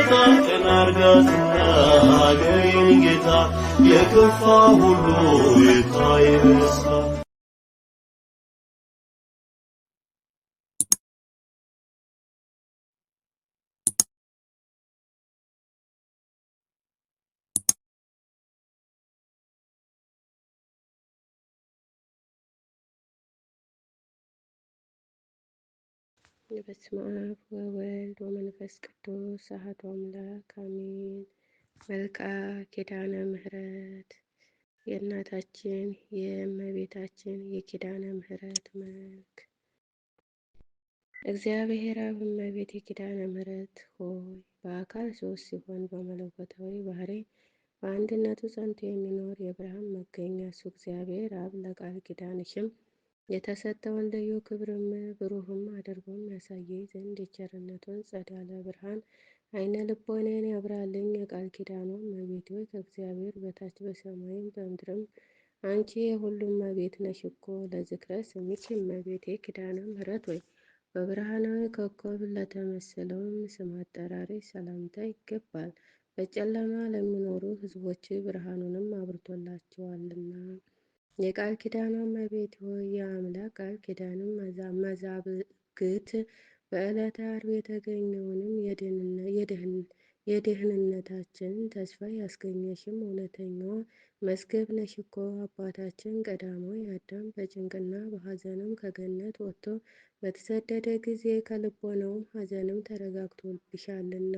ጌታ ቀና አርጋትና ሀገሬን ጌታ የከፋ ሁሉ ይታይ በደስታ። በስመ አብ ወወልድ ወመንፈስ ቅዱስ አሐዱ አምላክ አሜን። መልክአ ኪዳነ ምሕረት የእናታችን የእመቤታችን የኪዳነ ምሕረት መልክ። እግዚአብሔር አብ እመቤት የኪዳነ ምሕረት ሆይ በአካል ሦስት ሲሆን በመለኮታዊ ባህሪ በአንድነቱ ጸንቶ የሚኖር የብርሃን መገኛ እሱ እግዚአብሔር አብ ለቃል ኪዳንሽም የተሰጠውን ልዩ ክብርም ብሩህም አድርጎም ያሳየኝ ዘንድ የቸርነቱን ጸዳለ ብርሃን አይነ ልቦናዬን ያብራልኝ። የቃል ኪዳኑ እመቤት ሆይ ከእግዚአብሔር በታች በሰማይም በምድርም አንቺ የሁሉም እመቤት ነሽ እኮ። ለዝክረ ስምኪ እመቤቴ ኪዳነ ምሕረት ሆይ በብርሃናዊ ኮከብ ለተመሰለውም ስም አጠራርሽ ሰላምታ ይገባል። በጨለማ ለሚኖሩ ሕዝቦች ብርሃኑንም አብርቶላቸዋልና። የቃል ኪዳኗ እመቤት ሆይ የአምላክ ቃል ኪዳንም መዛግብት በዕለተ ዓርብ የተገኘውንም የደህንነታችንን ተስፋ ያስገኘሽም እውነተኛዋ መዝገብ ነሽ እኮ። አባታችን ቀዳማዊ አዳም በጭንቅና በሐዘንም ከገነት ወጥቶ በተሰደደ ጊዜ ከልቦናውም ሐዘንም ተረጋግቶብሻልና።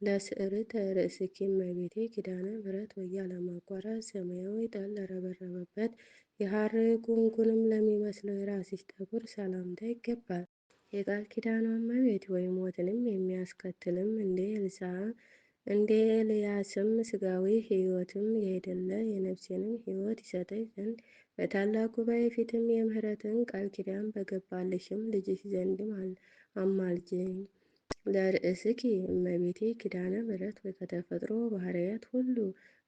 ለስዕርተ ርእስኪ እመቤቴ ኪዳነ ምሕረት ሆይ ያለማቋረጥ ሰማያዊ ጠል ለረበረበበት የሐር ጉንጉንም ለሚመስለው የራስሽ ጠጉር ሰላምታ ይገባል። የቃል ኪዳኗ እመቤት ሆይ ሞትንም የሚያስከትልም እንደ ኤልያስም ሥጋዊ ሕይወትም ያይደለ የነፍሴንም ሕይወት ይሰጠኝ ዘንድ በታላቅ ጉባኤ ፊትም የምሕረትን ቃል ኪዳን በገባልሽም ልጅሽ ዘንድም አማልጅኝ። ለርእስኪ እመቤቴ ኪዳነ ምሕረት ሆይ ከተፈጥሮ ባህርያት ሁሉ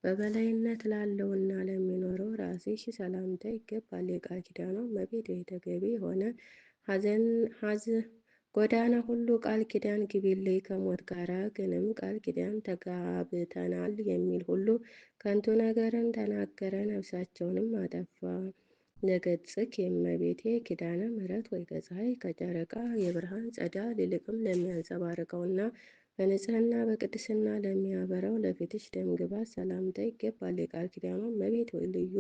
በበላይነት ላለውና ለሚኖረው ራስሽ ሰላምታ ይገባል። የቃል ኪዳኗ እመቤት ሆይ ተገቢ የሆነ ጎዳና ሁሉ ቃል ኪዳን ግቢልኝ። ከሞት ጋራ ግንም ቃል ኪዳን ተጋብተናል የሚል ሁሉ ከንቱ ነገርን ተናገረ፣ ነፍሳቸውንም አጠፋ። ለገጽኪ እመቤቴ ኪዳነ ምሕረት ወይ ከፀሐይ ከጨረቃ የብርሃን ጸዳል ይልቅም ለሚያንጸባርቀውና በንጽህና በቅድስና ለሚያበራው ለፊትሽ ደምግባት ሰላምታ ይገባል። የቃል ኪዳኗ እመቤት ወይ ልዩ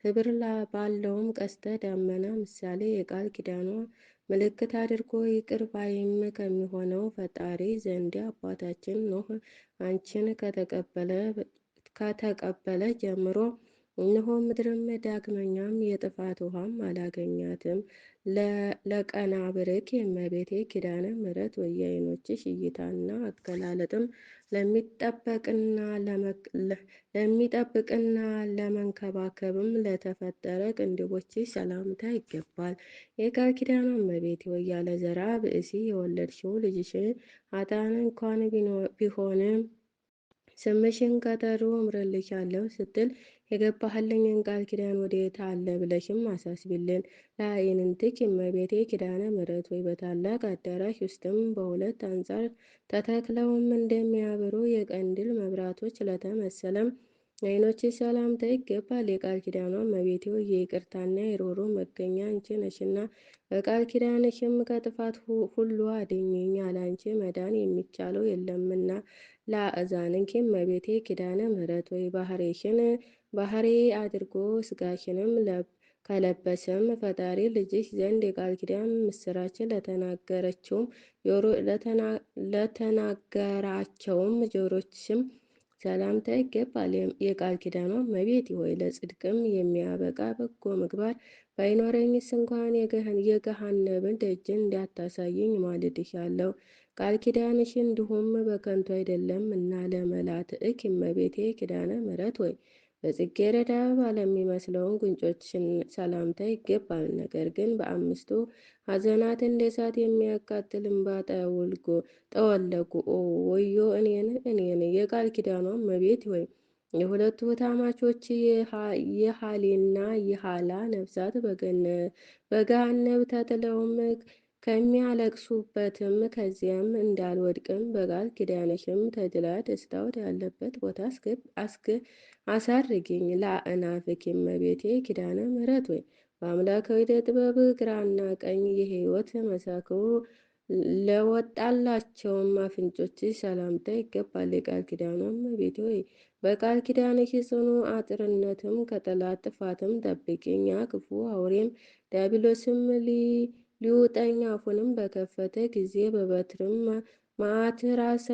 ህብር ባለውም ቀስተ ደመና ምሳሌ የቃል ኪዳኗ ምልክት አድርጎ ይቅር ባይም ከሚሆነው ፈጣሪ ዘንድ አባታችን ኖህ አንቺን ከተቀበለ ጀምሮ እነሆ ምድርም ዳግመኛም የጥፋት ውሃም አላገኛትም። ለቀናብርኪ እመቤቴ ኪዳነ ምሕረት ወይ የዓይኖችሽ እይታና አገላለጥም ለሚጠብቅና ለመንከባከብም ለተፈጠረ ቅንድቦችሽ ሰላምታ ይገባል። የቃል ኪዳኗ እመቤቴ ወይ ያለ ዘራ ብእሲ የወለድሽው ልጅሽ ኃጥአን እንኳን ቢሆንም ስምሽን ከጠሩ እምርልሻለሁ ስትል የገባህልኝን ቃል ኪዳን ወዴት አለ ብለሽም አሳስቢልን። ለአዕይንቲኪ እመቤቴ ኪዳነ ምሕረት ወይ በታላቅ አዳራሽ ውስጥም በሁለት አንጻር ተተክለውም እንደሚያበሩ የቀንዲል መብራቶች ለተመሰለም ዓይኖችሽ ሰላምታ ይገባል። የቃል ኪዳኗ እመቤቴ ወይ የይቅርታና የርኅሩኅ መገኛ አንቺ ነሽና በቃል ኪዳንሽም ከጥፋት ሁሉ አድኝኝ፣ ያላንቺ መዳን የሚቻለው የለምና። ለአእዛንኪ እመቤቴ ኪዳነ ምሕረት ወይ ባህርይሽን ባህሪ አድርጎ ሥጋሽንም ከለበሰም ፈጣሪ ልጅሽ ዘንድ የቃል ኪዳን ምስራችን ለተናገራቸውም ጆሮችሽም ሰላምታ ይገባል። የቃል ኪዳኗ እመቤቴ ሆይ ለጽድቅም የሚያበቃ በጎ ምግባር ባይኖረኝስ እንኳን የገሃነብን ደጅን እንዳታሳየኝ ማልድሻለሁ። ቃል ኪዳንሽ እንዲሁም በከንቱ አይደለም እና። ለመላትእኪ እመቤቴ ኪዳነ ምሕረት ሆይ በጽጌረዳ አበባ ለሚመስለውን ጉንጮችሽን ሰላምታ ይገባል። ነገር ግን በአምስቱ ሐዘናት እንደ እሳት የሚያቃጥል እንባ ጠወለጉ። ወዮ እኔን። የቃል ኪዳኗ እመቤት ሆይ የሁለቱ ታማቾች የሃሌና የሃላ ነፍሳት በገሃነብ ተጥለውም ከሚያለቅሱበትም ከዚያም እንዳልወድቅም በቃል ኪዳንሽም ተድላ ደስታ ወዳለበት ቦታ አሳርጊኝ። ለአእናፍኪ እመቤቴ ኪዳነ ምሕረት ወይ በአምላካዊ ጥበብ ግራና ቀኝ የሕይወት መሰክሩ ለወጣላቸውም አፍንጮች ሰላምታ ይገባል። የቃል ኪዳኗ እመቤቴ ሆይ በቃል ኪዳንሽ ጽኑ አጥርነትም ከጠላት ጥፋትም ጠብቂኝ። ያ ክፉ አውሬም ዲያብሎስም ሊውጠኝ አፉንም በከፈተ ጊዜ በበትርም መዓት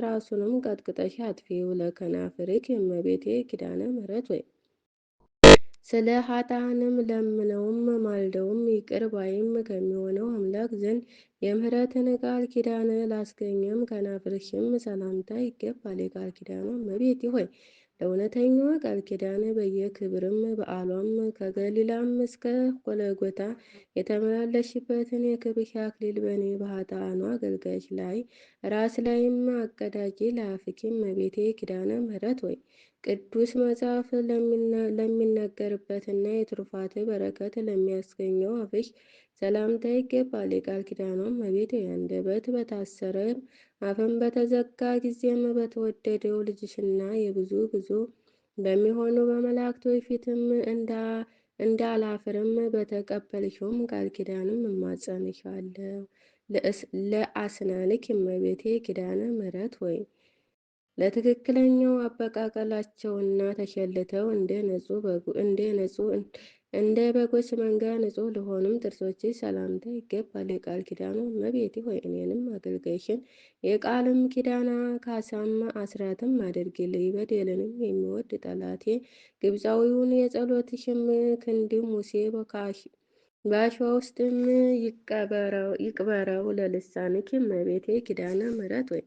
ራሱንም ቀጥቅጠሽ አጥፊው። ለከናፍርኪ እመቤቴ ኪዳነ ምሕረት ወይ ስለ ኃጥአንም ለምነውም ማልደውም ይቅር ባይም ከሚሆነው አምላክ ዘንድ የምህረትን ቃል ኪዳን ላስገኘም ከናፍርሽም ሰላምታ ይገባል። የቃል ኪዳኗ እመቤቴ ሆይ ለእውነተኛዋ ቃል ኪዳን በየክብርም በዓሏም ከገሊላም እስከ ጎለጎታ የተመላለሽበትን የክብርሽ አክሊል በእኔ በኃጥአኗ አገልጋይሽ ላይ ራስ ላይም አቀዳጂ። ለአፍኪ እመቤቴ ኪዳነ ምሕረት ወይ ቅዱስ መጽሐፍ ለሚነገርበትና የትሩፋት በረከት ለሚያስገኘው አፍሽ ሰላምታ ይገባል። የቃል ኪዳኗ እመቤቴ አንደበት በታሰረ አፍም በተዘጋ ጊዜም በተወደደው ልጅሽና የብዙ በሚሆኑ በመላእክቶች ፊትም እንዳላፍርም በተቀበልሽውም ቃል ኪዳንም እማጸንሻለሁ። ለአስናንኪ እመቤቴ ኪዳነ ምሕረት ወይ ለትክክለኛው አበቃቀላቸውና ተሸልተው እንደ በጎች መንጋ ንጹሕ ለሆኑም ጥርሶችሽ ሰላምታ ይገባል። የቃል ኪዳኗ እመቤቴ ሆይ እኔንም አገልጋይሽን የቃልም ኪዳና ካሳም አስራትም አድርጊልኝ። በደልንም የሚወድ ጠላቴ ግብፃዊውን የጸሎትሽም ክንድ ሙሴ በአሸዋ ውስጥም ይቅበረው። ለልሳንኪ እመቤቴ ኪዳነ ምሕረት ወይ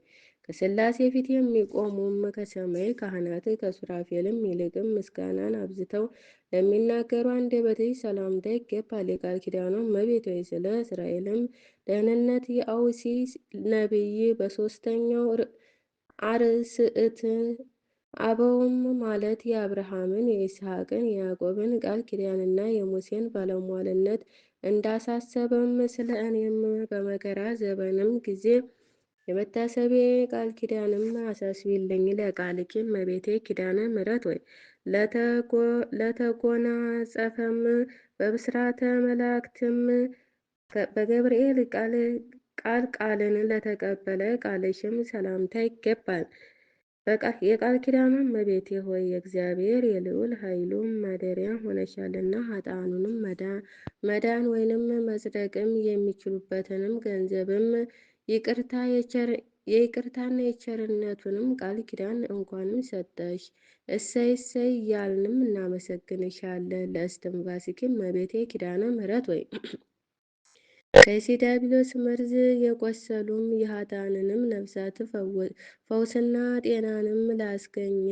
ከሥላሴ ፊት የሚቆሙም ከሰማይ ካህናት ከሱራፌልም ይልቅም ምስጋናን አብዝተው ለሚናገሩ አንደበትሽ ሰላምታ ይገባል። የቃል ኪዳኗ እመቤቴ ሆይ ስለ እስራኤልም ደህንነት የአውሲ ነቢይ በሦስተኛው አርዕስት አበውም ማለት የአብርሃምን የይስሐቅን የያዕቆብን ቃል ኪዳንና የሙሴን ባለሟልነት እንዳሳሰበም ስለ እኔም በመከራ ዘመንም ጊዜ የመታሰቢያ ቃል ኪዳንም አሳስቢልኝ። ለቃልኪ እመቤቴ ኪዳነ ምሕረት ወይ ለተጎናጸፈም በብስራተ መላእክትም በገብርኤል ቃልን ለተቀበለ ቃልሽም ሰላምታ ይገባል። የቃል ኪዳኗ እመቤቴ ሆይ የእግዚአብሔር የልዑል ኃይሉም ማደሪያ ሆነሻልና ኃጥአኑንም መዳን ወይንም መጽደቅም የሚችሉበትንም ገንዘብም የይቅርታና የቸርነቱንም ቃል ኪዳን እንኳንም ሰጠሽ። እሰይ እሰይ እያልንም እናመሰግንሻለን። ለእስትንፋስኪ እመቤቴ ኪዳነ ምሕረት ወይ ከይሲ ዲያብሎስ መርዝ የቆሰሉም የኃጥአንንም ነፍሳት ፈውስና ጤናንም ላስገኘ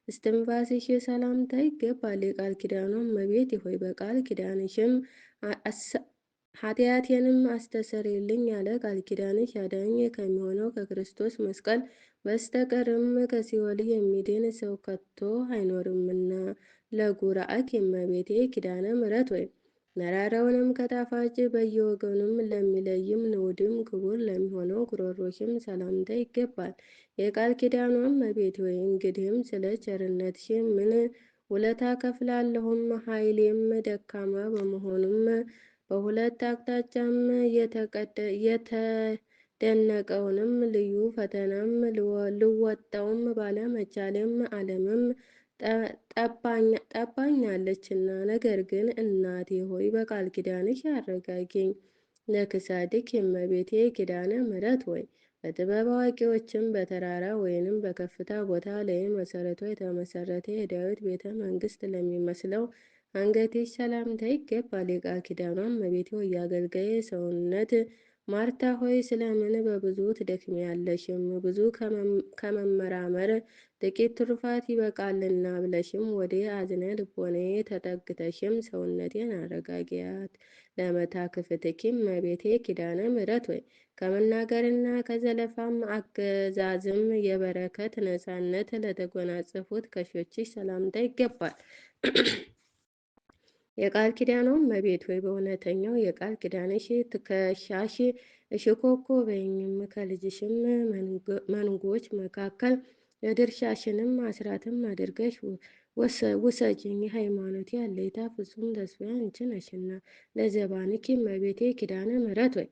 እስትንፋስሽ ሰላምታ ይገባል። የቃል ኪዳኗ እመቤቴ ሆይ በቃል ኪዳንሽም ኃጢአቴንም አስተሰርይልኝ። ያለ ቃል ኪዳንሽ አዳኝ ከሚሆነው ከክርስቶስ መስቀል በስተቀርም ከሲኦል የሚድን ሰው ከቶ አይኖርምና። ለጉራአኪ እመቤቴ ኪዳነ ምሕረት ወይ መራራውንም ከጣፋጭ በየወገኑም ለሚለይም ንዑድም ክቡር ለሚሆነው ጉሮሮሽም ሰላምታ ይገባል። የቃል ኪዳኗ እመቤቴ ወይ እንግዲህም ስለ ቸርነትሽ ምን ውለታ ከፍላለሁም? ኃይሌም ደካማ በመሆኑም በሁለት አቅጣጫም የተደነቀውንም ልዩ ፈተናም ልወጣውም ባለመቻሌም ዓለምም ጠባኛለችና። ነገር ግን እናቴ ሆይ በቃል ኪዳንሽ አረጋጊኝ። ለክሳድኪ እመቤቴ ኪዳነ ምሕረት ወይ በጥበብ አዋቂዎችም በተራራ ወይንም በከፍታ ቦታ ላይ መሰረቷ የተመሰረተ የዳዊት ቤተ መንግስት ለሚመስለው አንገትሽ ሰላምታ ይገባል። የቃል ኪዳኗ እመቤቴ ሆይ የአገልጋዬ ሰውነት ማርታ ሆይ ስለምን በብዙ ትደክሚያለሽም? ብዙ ከመመራመር ጥቂት ትሩፋት ይበቃልና ብለሽም ወደ አዝነ ልቦናዬ ተጠግተሽም ሰውነቴን አረጋጊያት። ለመታክፍትኪ እመቤቴ ኪዳነ ምሕረት ወይ ከመናገርና ከዘለፋም አገዛዝም የበረከት ነፃነት ለተጎናጸፉት ከሾችሽ ሰላምታ ይገባል። የቃል ኪዳኗ እመቤት ሆይ በእውነተኛው የቃል ኪዳንሽ ትከሻሽ እሽኮኮ በይኝም ከልጅሽም መንጎች መካከል የድርሻሽንም አስራትም አድርገሽ ውሰጂኝ። የሃይማኖቴ አለይታ ፍጹም ተስፋዬ አንቺ ነሽና ለዘባንኪ እመቤቴ ኪዳነ ምሕረት ወይ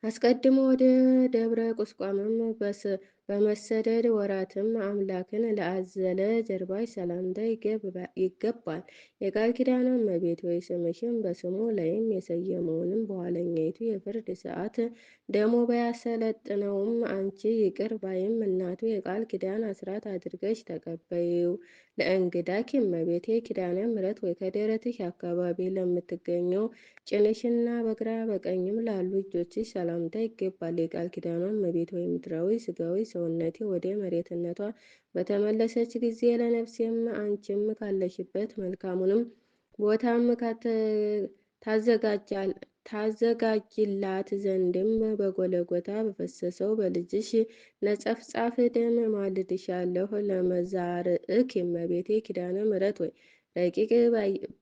አስቀድሞ ወደ ደብረ ቁስቋምም በመሰደድ ወራትም አምላክን ለአዘለ ጀርባሽ ሰላምታ ይገባል። የቃል ኪዳን እመቤት ወይ ስምሽን በስሙ ላይም የሰየመውንም በኋለኛይቱ የፍርድ ሰዓት ደሞ ባያሰለጥነውም አንቺ ይቅር ባይም እናቱ የቃል ኪዳን አስራት አድርገሽ ተቀበይው። ለእንግዳኪ እመቤቴ ኪዳነ ምሕረት ወይ ከደረትሽ አካባቢ ለምትገኘው ጭንሽና በግራ በቀኝም ላሉ እጆችሽ ሰላምታ ይገባል። የቃል ኪዳኗ እመቤት ወይ ምድራዊ ስጋዊ ሰውነቴ ወደ መሬትነቷ በተመለሰች ጊዜ ለነፍሴም አንቺም ካለሽበት መልካሙንም ቦታም ታዘጋጅላት ዘንድም በጎለጎታ በፈሰሰው በልጅሽ ነጸፍጻፍ ደም ማልድሻለሁ። ለመዛርዕክ እመቤቴ ኪዳነ ምሕረት ወይ ረቂቅ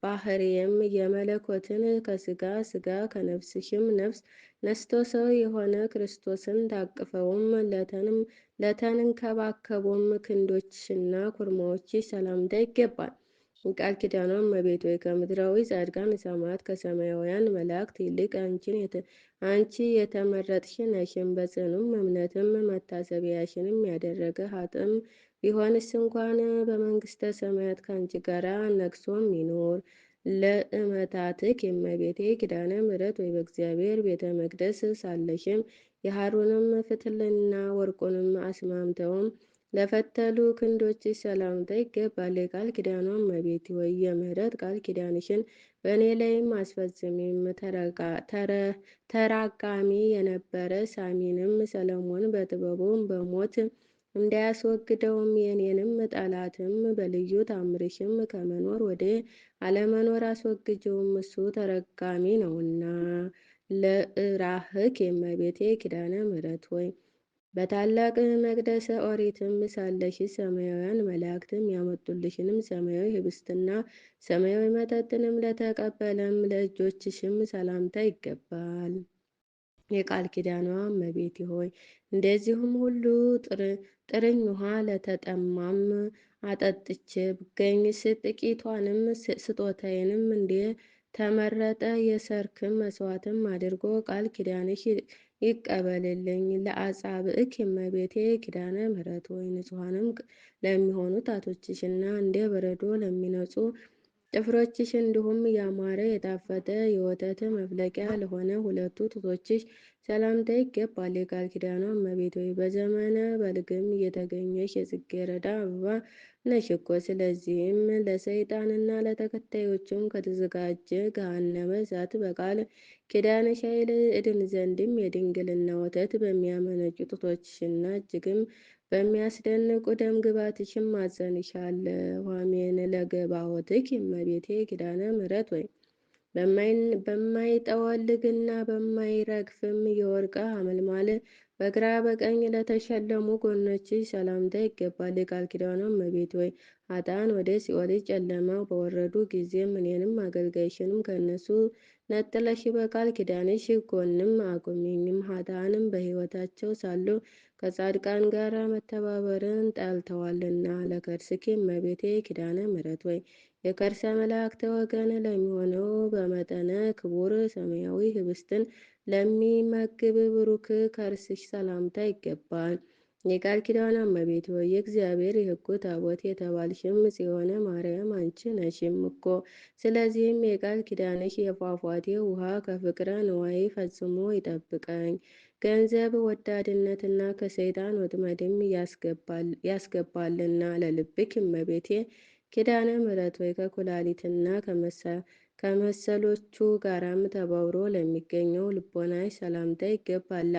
ባህርየም የመለኮትን ከስጋ ስጋ ከነፍስሽም ነፍስ ነስቶ ሰው የሆነ ክርስቶስን ታቅፈውም ለተንከባከቡም ክንዶችሽና ኩርማዎችሽ ሰላምታ ይገባል። ቃል ኪዳኗ እመቤት ወይ ከምድራዊ ጻድቃን ሰማዕታት ከሰማያውያን መላእክት ይልቅ አንቺ የተመረጥሽ ነሽም። በጽኑም እምነትም መታሰቢያሽንም ያደረገ ኃጥእም ቢሆንስ እንኳን በመንግስተ ሰማያት ከአንቺ ጋር ነግሶም ይኖር። ለእመታትክ የእመቤቴ ኪዳነ ምሕረት ወይ በእግዚአብሔር ቤተ መቅደስ ሳለሽም የሃሩንም ፍትልና ወርቁንም አስማምተውም ለፈተሉ ክንዶችሽ ሰላምታ ይገባል። የቃል ኪዳኗ እመቤት ወይ የምህረት ቃል ኪዳንሽን በእኔ ላይም አስፈጽሚም። ተራጋሚ የነበረ ሳሚንም ሰለሞን በጥበቡም በሞት እንዳያስወግደውም የኔንም ጠላትም በልዩ ታምርሽም ከመኖር ወደ አለመኖር አስወግጀውም እሱ ተረጋሚ ነውና። ለእራህክ የእመቤቴ ኪዳነ ምሕረት ሆይ በታላቅ መቅደሰ ኦሪትም ሳለሽ ሰማያውያን መላእክትም ያመጡልሽንም ሰማያዊ ህብስትና ሰማያዊ መጠጥንም ለተቀበለም ለእጆችሽም ሰላምታ ይገባል። የቃል ኪዳኗ እመቤቴ ሆይ እንደዚሁም ሁሉ ጥርኝ ውሃ ለተጠማም አጠጥቼ ብገኝስ ጥቂቷንም ስጦታዬንም እንደ ተመረጠ የሰርክም መስዋዕትም አድርጎ ቃል ኪዳንሽ ይቀበልልኝ። ለአጻብዕክ እመቤቴ ኪዳነ ምሕረት ወይ ንጹሐንም ለሚሆኑ ጣቶችሽና እንደ በረዶ ለሚነጹ ጥፍሮችሽ እንዲሁም ያማረ የጣፈጠ የወተት መፍለቂያ ለሆነ ሁለቱ ጡቶችሽ ሰላምታ ይገባል። የቃል ኪዳኗ እመቤት ወይ በዘመነ በልግም እየተገኘሽ የጽጌረዳ አበባ ነሽ እኮ። ስለዚህም ለሰይጣንና ለተከታዮቹም ከተዘጋጀ ገሃነመ እሳት በቃል ኪዳንሽ ኃይል እድን ዘንድም የድንግልና ወተት በሚያመነጩ ጡቶችሽና እጅግም በሚያስደንቁ ደም ግባትሽም ማጸንሻለሁ። አሜን። ለገባዖትኪ እመቤቴ ኪዳነ ምሕረት ወይ በማይጠወልግና በማይረግፍም የወርቅ ሐመልማል በግራ በቀኝ ለተሸለሙ ጎኖችሽ ሰላምታ ይገባል። የቃል ኪዳኗ እመቤት ወይ ኃጥአን ወደ ሲኦል ጨለማ በወረዱ ጊዜም እኔንም አገልጋይሽንም ከእነሱ ነጥለሽ በቃል ኪዳንሽ ጎንም አቁሚኝም። ኃጥአንም በሕይወታቸው ሳሉ ከጻድቃን ጋር መተባበርን ጠልተዋልና። ለከርስኪ እመቤቴ ኪዳነ ምሕረት ወይ የከርሰ መላእክት ወገን ለሚሆነው በመጠነ ክቡር ሰማያዊ ህብስትን ለሚመግብ ብሩክ ከርስሽ ሰላምታ ይገባል። የቃል ኪዳን እመቤት ሆይ የእግዚአብሔር የሕጉ ታቦት የተባልሽም ጽዮነ ማርያም አንቺ ነሽም እኮ። ስለዚህም የቃል ኪዳንሽ የፏፏቴ ውሃ ከፍቅረ ንዋይ ፈጽሞ ይጠብቀኝ። ገንዘብ ወዳድነትና ከሰይጣን ወጥመድም ያስገባልና። ለልብክ እመቤቴ ኪዳነ ምሕረት ወይ ከኩላሊትና ከመሰሎቹ ጋራም ተባብሮ ለሚገኘው ልቦናሽ ሰላምታ ይገባል።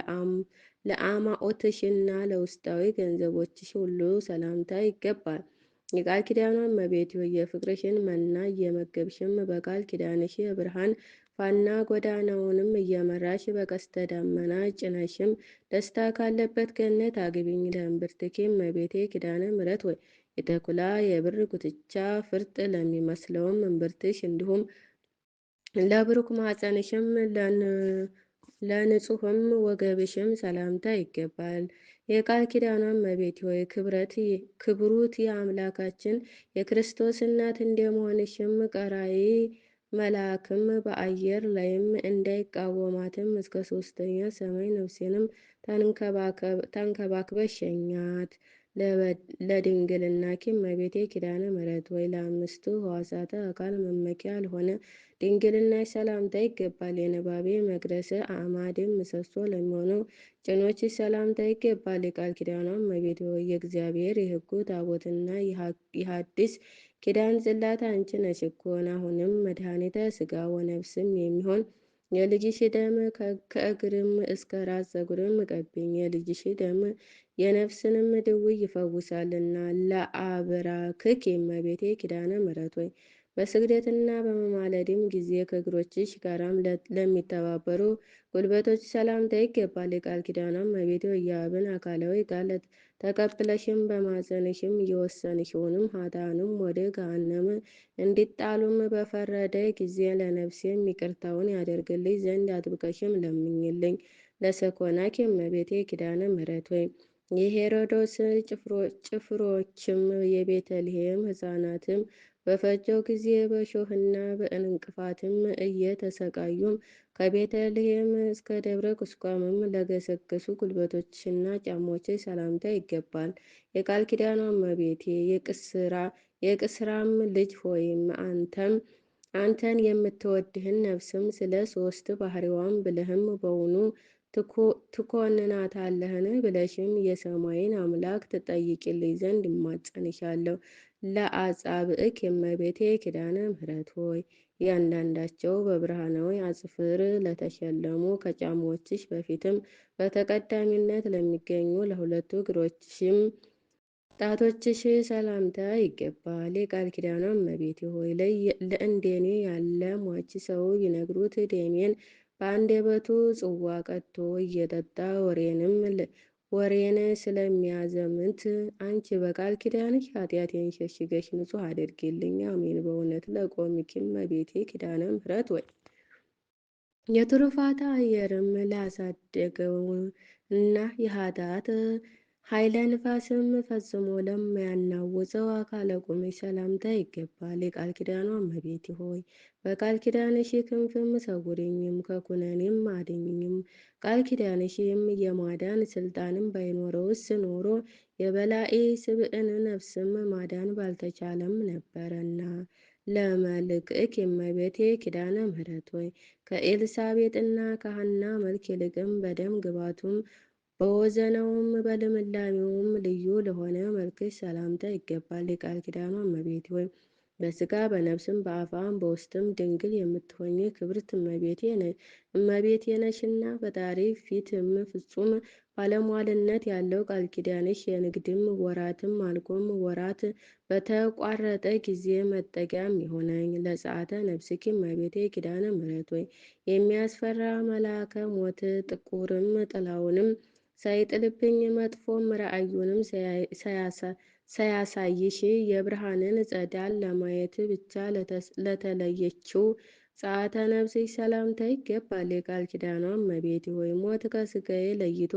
ለአማኦትሽና ለውስጣዊ ገንዘቦችሽ ሁሉ ሰላምታ ይገባል። የቃል ኪዳኗ እመቤት ሆይ የፍቅርሽን መና እየመገብሽም በቃል ኪዳንሽ የብርሃን ፋና ጎዳናውንም እየመራሽ በቀስተ ደመና ጭነሽም ደስታ ካለበት ገነት አግቢኝ። ለእምብርትኪ እመቤቴ ኪዳነ ምሕረት ወይ የተኩላ የብር ጉትቻ ፍርጥ ለሚመስለውም እምብርትሽ እንዲሁም ለብሩክ ማኅፀንሽም ለንጹሕም ወገብሽም ሰላምታ ይገባል። የቃል ኪዳኗ እመቤት ሆይ ክብሩት የአምላካችን የክርስቶስ እናት እንደመሆንሽም ቀራይ መልአክም በአየር ላይም እንዳይቃወማትም እስከ ሦስተኛ ሰማይ ነፍሴንም ተንከባክበሽ ሸኛት። ለድንግልናኪ እመቤቴ ኪዳነ ምሕረት ወይ ለአምስቱ ሕዋሳተ አካል መመኪያ ለሆነ ድንግልናሽ ሰላምታ ይገባል። የንባቤ መቅደስ አዕማድም ምሰሶ ለሚሆነው ጭኖችሽ ሰላምታ ይገባል። የቃል ኪዳኗ እመቤት ሆይ የእግዚአብሔር የሕጉ ታቦትና የሐዲስ ኪዳን ጽላት አንቺ ነሽ እኮን። አሁንም መድኃኒተ ሥጋ ወነፍስም የሚሆን የልጅሽ ደም ከእግርም እስከ ራስ ፀጉርም ቀቢኝ። የልጅሽ ደም የነፍስንም ድውይ ይፈውሳልና። ለአብራክኪ እመቤቴ ኪዳነ ምሕረት ወይ በስግደትና በመማለድም ጊዜ ከእግሮችሽ ጋራም ለሚተባበሩ ጉልበቶች ሰላምታ ይገባል። የቃል ኪዳኗ እመቤቴ ሆይ የአብን አካላዊ ቃል ተቀብለሽም በማፀንሽም የወሰንሽውንም ኃጥአንም ወደ ገሃነም እንዲጣሉም በፈረደ ጊዜ ለነፍሴም ይቅርታውን ያደርግልኝ ዘንድ አጥብቀሽም ለምኝልኝ። ለሰኮናኪ እመቤቴ ኪዳነ ምሕረት ወይ የሄሮዶስ ጭፍሮችም የቤተልሔም ሕፃናትም በፈጀው ጊዜ በእሾህና በእንቅፋትም እየተሰቃዩም ከቤተልሔም እስከ ደብረ ቁስቋምም ለገሰገሱ ጉልበቶችና ጫማዎች ሰላምታ ይገባል። የቃል ኪዳኗ እመቤቴ የቅስራም ልጅ ሆይም አንተን የምትወድህን ነፍስም ስለ ሦስት ባሕርይዋም ብለህም በውኑ ትኮንናታለህን ብለሽም የሰማይን አምላክ ትጠይቂልኝ ዘንድ እማጸንሻለሁ። ለአጻብዕክ የእመቤቴ ኪዳነ ምሕረት ሆይ እያንዳንዳቸው በብርሃናዊ አጽፍር ለተሸለሙ ከጫማዎችሽ በፊትም በተቀዳሚነት ለሚገኙ ለሁለቱ እግሮችሽም ጣቶችሽ ሰላምታ ይገባል። የቃል ኪዳኗ እመቤቴ ሆይ ለእንደኔ ያለ ሟች ሰው ቢነግሩት ደሜን በአንደበቱ ጽዋ ቀድቶ እየጠጣ ወሬን ስለሚያዘምት አንቺ በቃል ኪዳንሽ ኃጢአቴን ሸሽገሽ ንጹሕ አድርጊልኝ። አሜን። በእውነት ለቆምኪ እመቤቴ ኪዳነ ምሕረት ወይ የትሩፋት አየርም ላሳደገው እና የኃጢአት ኃይለ ንፋስም ፈጽሞ ለማያናውፀው አካለ ቁምሽ ሰላምታ ይገባል። የቃል ኪዳኗ እመቤቴ ሆይ በቃል ኪዳንሽ ክንፍም ሰውሪኝም ከኩነኔም አድኝም። ቃል ኪዳንሽም የማዳን ስልጣንም ባይኖረውስ ኖሮ የበላዔ ስብዕን ነፍስም ማዳን ባልተቻለም ነበረና። ለመልክዕክ የእመቤቴ ኪዳነ ምሕረት ሆይ ከኤልሳቤጥና ከሐና መልክ ይልቅም በደም ግባቱም በወዘናውም በልምላሜውም ልዩ ለሆነ መልክሽ ሰላምታ ይገባል። የቃል ኪዳኗ እመቤቴ ሆይ በሥጋ በነፍስም በአፋም በውስጥም ድንግል የምትሆኚ ክብርት እመቤቴ ነሽና ፈጣሪ ፊትም ፍጹም ባለሟልነት ያለው ቃል ኪዳንሽ የንግድም ወራትም አልቆም ወራት በተቋረጠ ጊዜ መጠጊያም ይሆነኝ። ለጸአተ ነፍስኪ እመቤቴ ኪዳነ ምሕረት ወይ የሚያስፈራ መልአከ ሞት ጥቁርም ጥላውንም ሳይጥልብኝ መጥፎም ራእዩንም ሳያሳይሽ የብርሃንን ጸዳል ለማየት ብቻ ለተለየችው ጸአተ ነፍስሽ ሰላምታ ይገባል። የቃል ኪዳኗ እመቤቴ ሆይ ሞት ከሥጋዬ ለይቶ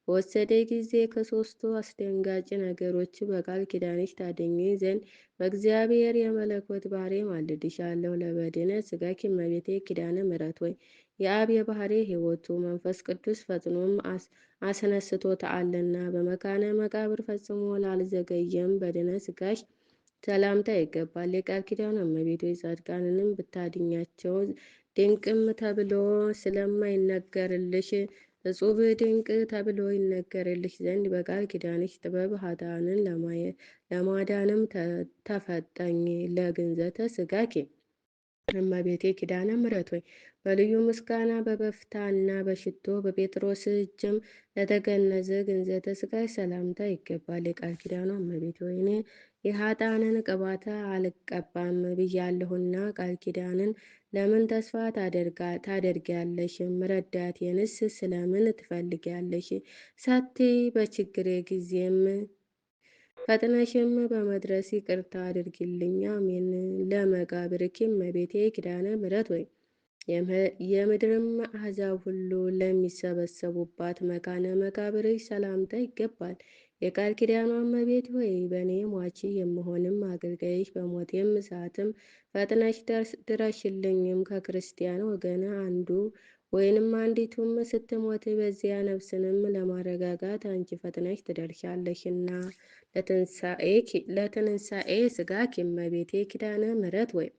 በወሰደ ጊዜ ከሦስቱ አስደንጋጭ ነገሮች በቃል ኪዳንሽ ታድኚኝ ዘንድ በእግዚአብሔር የመለኮት ባሕርይ ማልድሻለሁ። ለበድነ ሥጋኪ እመቤቴ ኪዳነ ምሕረት ሆይ የአብ የባሕርይ ሕይወቱ መንፈስ ቅዱስ ፈጥኖም አስነስቶታልና በመካነ መቃብር ፈጽሞ ላልዘገየም በድነ ሥጋሽ ሰላምታ ይገባል። የቃል ኪዳኗ እመቤቴ ሆይ ጻድቃንንም ብታድኛቸው ድንቅም ተብሎ ስለማይነገርልሽ እጹብ ድንቅ ተብሎ ይነገርልሽ ዘንድ በቃል ኪዳንሽ ጥበብ ኃጥአንን ለማዳንም ተፈጠኝ። ለግንዘተ ሥጋኪ እመቤቴ ኪዳነ ምሕረት ሆይ በልዩ ምስጋና በበፍታና በሽቶ በጴጥሮስ እጅም ለተገነዘ ግንዘተ ሥጋሽ ሰላምታ ይገባል። የቃል ኪዳኗ እመቤቴ ሆይ እኔ የኃጥአንን ቅባት አልቀባም ብያለሁና ቃል ኪዳንን ለምን ተስፋ ታደርጊያለሽ? ረዳቴንስ ስለምን ትፈልጊያለሽ? ሳትይ በችግሬ ጊዜም ፈጥነሽም በመድረስ ይቅርታ አድርጊልኝ። አሜን። ለመቃብርኪ እመቤቴ ኪዳነ ምሕረት ወይ የምድርም አሕዛብ ሁሉ ለሚሰበሰቡባት መካነ መቃብርሽ ሰላምታ ይገባል። የቃል ኪዳኗ እመቤት ሆይ በእኔ ሟች የምሆንም አገልጋይሽ በሞቴም ሰዓትም ፈጥነሽ ድረሽልኝም። ከክርስቲያን ወገን አንዱ ወይንም አንዲቱም ስትሞት በዚያ ነፍስንም ለማረጋጋት አንቺ ፈጥነሽ ትደርሻለሽና ለትንሣኤ ሥጋኪ እመቤቴ ኪዳነ ምሕረት ወይ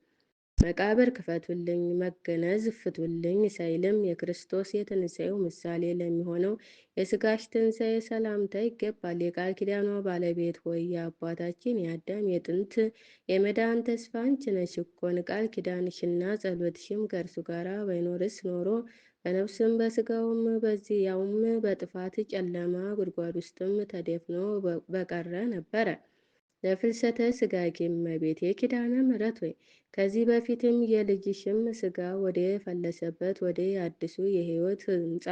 መቃብር ክፈቱልኝ፣ መገነዝ ፍቱልኝ ሳይልም የክርስቶስ የትንሣኤው ምሳሌ ለሚሆነው የሥጋሽ ትንሣኤ ሰላምታ ይገባል። የቃል ኪዳኗ ባለቤት ሆይ የአባታችን የአዳም የጥንት የመዳን ተስፋ አንቺ ነሽ እኮን። ቃል ኪዳንሽና ጸሎትሽም ከእርሱ ጋር ባይኖርስ ኖሮ በነፍስም በሥጋውም በዚያውም በጥፋት ጨለማ ጉድጓድ ውስጥም ተደፍኖ በቀረ ነበረ። ለፍልሰተ ሥጋኪ እመቤቴ ኪዳነ ምሕረት ሆይ ከዚህ በፊትም የልጅሽም ሥጋ ወደ ፈለሰበት ወደ አዲሱ የሕይወት ሕንፃ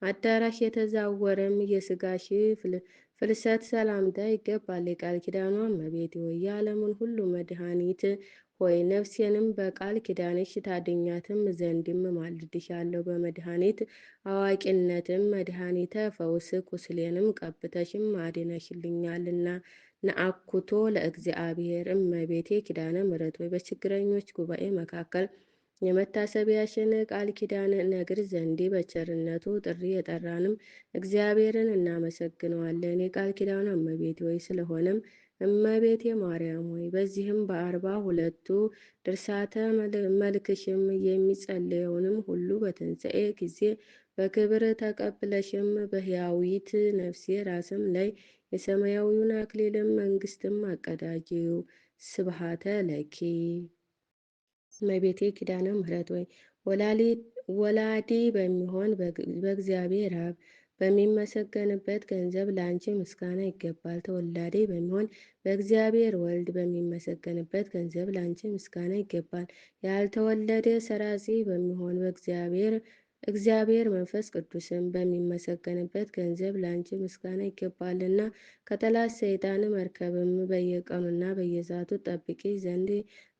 አዳራሽ የተዛወረም የሥጋሽ ፍልሰት ሰላምታ ይገባል። የቃል ኪዳኗ እመቤቴ ሆይ የዓለምን ሁሉ መድኃኒት ሆይ ነፍሴንም በቃል ኪዳንሽ ታድኛትም ዘንድም ማልድሻለሁ። በመድኃኒት አዋቂነትም መድኃኒተ ፈውስ ቁስሌንም ቀብተሽም አድነሽልኛልና። ነአኩቶ ለእግዚአብሔር እመቤቴ ኪዳነ ምሕረት ወይ በችግረኞች ጉባኤ መካከል የመታሰቢያሽን ቃል ኪዳን ነግር ዘንድ በቸርነቱ ጥሪ የጠራንም እግዚአብሔርን እናመሰግነዋለን። የቃል ኪዳኑ እመቤቴ ወይ ስለሆነም እመቤቴ ማርያም ሆይ በዚህም በ42ቱ ድርሳተ መልክሽም የሚጸለየውንም ሁሉ በትንሣኤ ጊዜ በክብር ተቀብለሽም በሕያዊት ነፍሴ ራስም ላይ የሰማያዊውን አክሊልም መንግስትም አቀዳጂው። ስብሃተ ለኪ እመቤቴ ኪዳነ ምሕረት ወይ ወላዲ በሚሆን በእግዚአብሔር አብ በሚመሰገንበት ገንዘብ ለአንቺ ምስጋና ይገባል። ተወላዴ በሚሆን በእግዚአብሔር ወልድ በሚመሰገንበት ገንዘብ ለአንቺ ምስጋና ይገባል። ያልተወለደ ሰራጺ በሚሆን እግዚአብሔር መንፈስ ቅዱስን በሚመሰገንበት ገንዘብ ለአንቺ ምስጋና ይገባልና ከጠላት ሰይጣን መርከብም በየቀኑና በየሰዓቱ ጠብቂ ዘንድ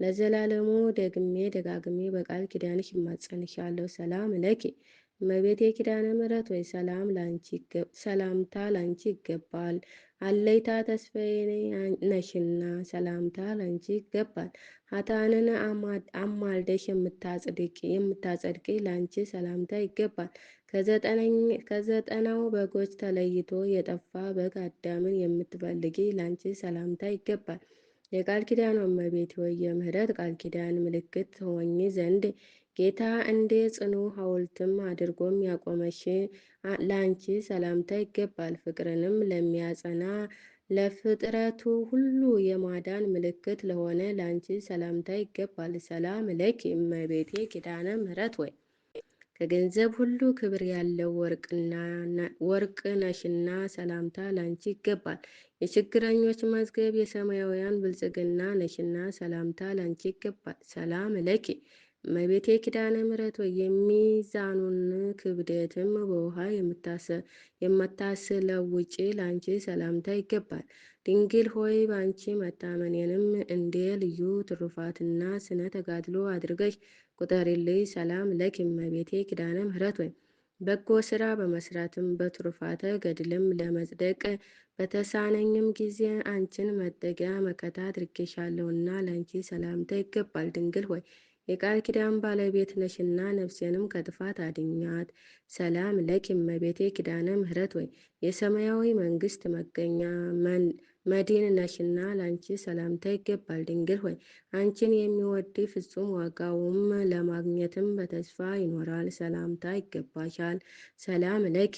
ለዘላለሙ ደግሜ ደጋግሜ በቃል ኪዳንሽ እማጸንሻለሁ። ሰላም ለኪ እመቤቴ ኪዳነ ምሕረት ወይ ሰላምታ ላንቺ ይገባል። አለይታ ተስፋዬ ነሽና ሰላምታ ላንቺ ይገባል። ኃጥአንን አማልደሽ የምታጸድቂ ላንቺ ሰላምታ ይገባል። ከዘጠናው በጎች ተለይቶ የጠፋ በግ አዳምን የምትፈልጊ ላንቺ ሰላምታ ይገባል። የቃል ኪዳኗ እመቤት ሆይ የምህረት ቃል ኪዳን ምልክት ትሆኚ ዘንድ ጌታ እንደ ጽኑ ሐውልትም አድርጎም ያቆመሽ ላንቺ ሰላምታ ይገባል። ፍቅርንም ለሚያጸና ለፍጥረቱ ሁሉ የማዳን ምልክት ለሆነ ላንቺ ሰላምታ ይገባል። ሰላም ለኪ እመቤቴ ኪዳነ ምሕረት ወይ ከገንዘብ ሁሉ ክብር ያለው ወርቅ ነሽና ሰላምታ ላንቺ ይገባል። የችግረኞች መዝገብ የሰማያውያን ብልጽግና ነሽና ሰላምታ ላንቺ ይገባል። ሰላም ለኪ እመቤቴ ኪዳነ ምሕረት ወይ የሚዛኑን ክብደትም በውሃ የማታስለውጪ ላንቺ ሰላምታ ይገባል። ድንግል ሆይ በአንቺ መታመኔንም እንደ ልዩ ትሩፋትና ስነ ተጋድሎ አድርገሽ ቁጠሪልኝ። ሰላም ለኪ እመቤቴ ኪዳነ ምሕረት ወይ በጎ ስራ በመስራትም በትሩፋተ ገድልም ለመጽደቅ በተሳነኝም ጊዜ አንቺን መጠጊያ መከታ አድርጌሻለሁና ለአንቺ ሰላምታ ይገባል። ድንግል ሆይ የቃል ኪዳን ባለቤት ነሽና ነፍሴንም ከጥፋት አድኛት። ሰላም ለኪ እመቤቴ ኪዳነ ምሕረት ወይ የሰማያዊ መንግስት መገኛ መዲን ነሽና ላንቺ ሰላምታ ይገባል። ድንግል ሆይ አንቺን የሚወድ ፍጹም ዋጋውም ለማግኘትም በተስፋ ይኖራል። ሰላምታ ይገባሻል። ሰላም ለኪ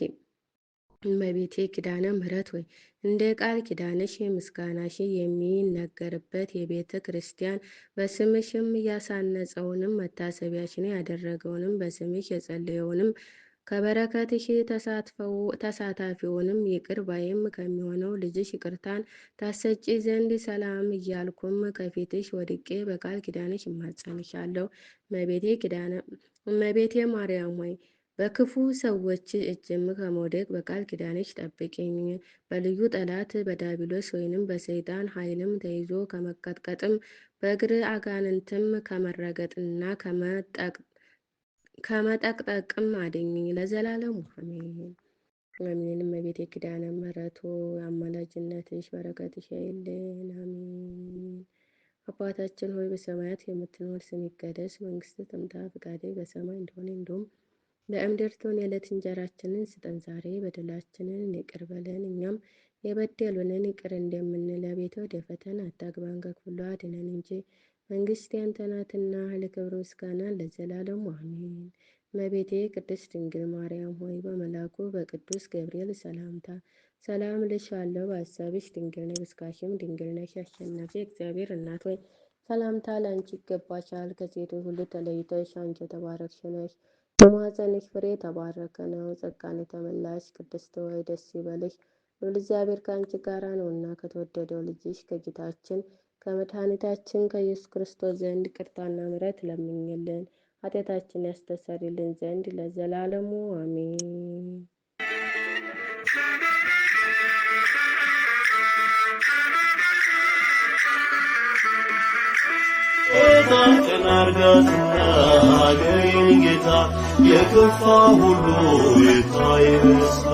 እመቤቴ ኪዳነ ምሕረት ወይ እንደ ቃል ኪዳንሽ ምስጋናሽ የሚነገርበት የቤተ ክርስቲያን በስምሽም ያሳነጸውንም መታሰቢያሽን ያደረገውንም በስምሽ የጸለየውንም ከበረከትሽ ተሳታፊውንም ይቅር ባይም ከሚሆነው ልጅሽ ይቅርታን ታሰጪ ዘንድ ሰላም እያልኩም ከፊትሽ ወድቄ በቃል ኪዳንሽ እማጸንሻለሁ። እመቤቴ ማርያም ሆይ በክፉ ሰዎች እጅም ከመውደቅ በቃል ኪዳንሽ ጠብቂኝ። በልዩ ጠላት በዲያብሎስ ወይንም በሰይጣን ኃይልም ተይዞ ከመቀጥቀጥም በእግር አጋንንትም ከመረገጥና ከመጠቅጠቅም አድኝኝ ለዘላለሙ አሜን። አሜን። እመቤቴ ኪዳነ ምሕረቱ አማላጅነትሽ በረከትሽ አይለየን። አሜን። አባታችን ሆይ በሰማያት የምትኖር ስምህ ይቀደስ፣ መንግስትህ ትምጣ፣ ፈቃድህ በሰማይ እንደሆነ እንዲሁም በምድር ትሁን። የዕለት እንጀራችንን ስጠን ዛሬ፣ በደላችንን ይቅር በለን እኛም የበደሉንን ይቅር እንደምንል፣ አቤቱ ወደ ፈተና አታግባን ከክፉ ሁሉ አድነን እንጂ መንግስት ያንተ ናትና፣ ኃይል፣ ክብር፣ ምስጋና ለዘላለሙ አሜን። እመቤቴ ቅድስት ድንግል ማርያም ሆይ በመልአኩ በቅዱስ ገብርኤል ሰላምታ ሰላም እልሻለሁ። በሐሳብሽ ድንግል ነሽ፣ በሥጋሽም ድንግል ነሽ። አሸናፊ እግዚአብሔር እናት ሆይ ሰላምታ ለአንቺ ይገባሻል። ከሴቶች ሁሉ ተለይተሽ አንቺ የተባረክሽ ነሽ፣ የማኅፀንሽ ፍሬ የተባረከ ነው። ጸጋን የተመላሽ ቅድስት ሆይ ደስ ይበልሽ፣ ልዑል እግዚአብሔር ከአንቺ ጋር ነውና ከተወደደው ልጅሽ ከጌታችን ከመድኃኒታችን ከኢየሱስ ክርስቶስ ዘንድ ይቅርታና ምሕረት ለምኝልን ኃጢአታችን ያስተሰርይልን ዘንድ ለዘላለሙ አሜን። ጌታችን አርጋትና አገሬን ጌታ የከፋ ሁሉ ይታይ በስፋ